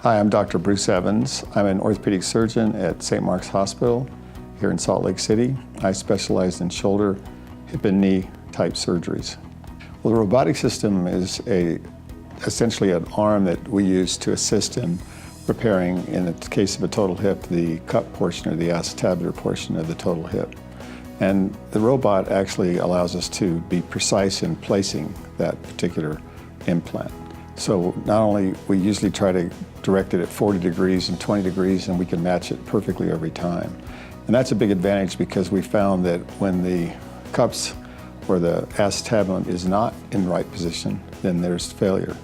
Hi, I'm Dr. Bruce Evans. I'm an orthopedic surgeon at St. Mark's Hospital here in Salt Lake City. I specialize in shoulder, hip, and knee type surgeries. Well, the robotic system is essentially an arm that we use to assist in repairing, in the case of a total hip, the cup portion or the acetabular portion of the total hip. And the robot actually allows us to be precise in placing that particular implant. So not only, we usually try to direct it at 40 degrees and 20 degrees, and we can match it perfectly every time. And that's a big advantage because we found that when the cups or the acetabulum is not in the right position, then there's failure.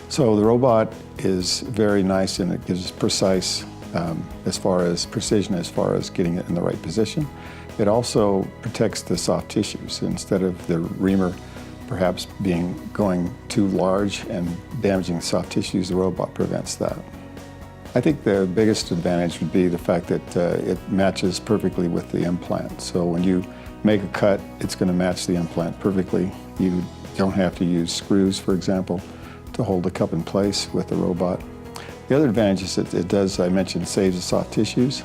So the robot is very nice, and it gives us precise as far as precision, as far as getting it in the right position. It also protects the soft tissues. Instead of the reamer perhaps going too large and damaging the soft tissues, the robot prevents that. I think the biggest advantage would be the fact that it matches perfectly with the implant. So when you make a cut, it's going to match the implant perfectly. You don't have to use screws, for example, to hold the cup in place with the robot. The other advantage is that it does, I mentioned, saves the soft tissues.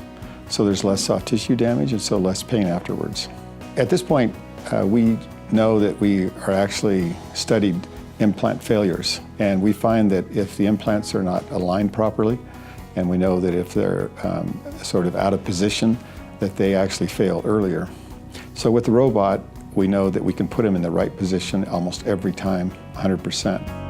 So there's less soft tissue damage and so less pain afterwards. At this point, we know that we are actually studied implant failures, and we find that if the implants are not aligned properly, and we know that if they're sort of out of position, that they actually fail earlier. So with the robot, we know that we can put them in the right position almost every time, 100%.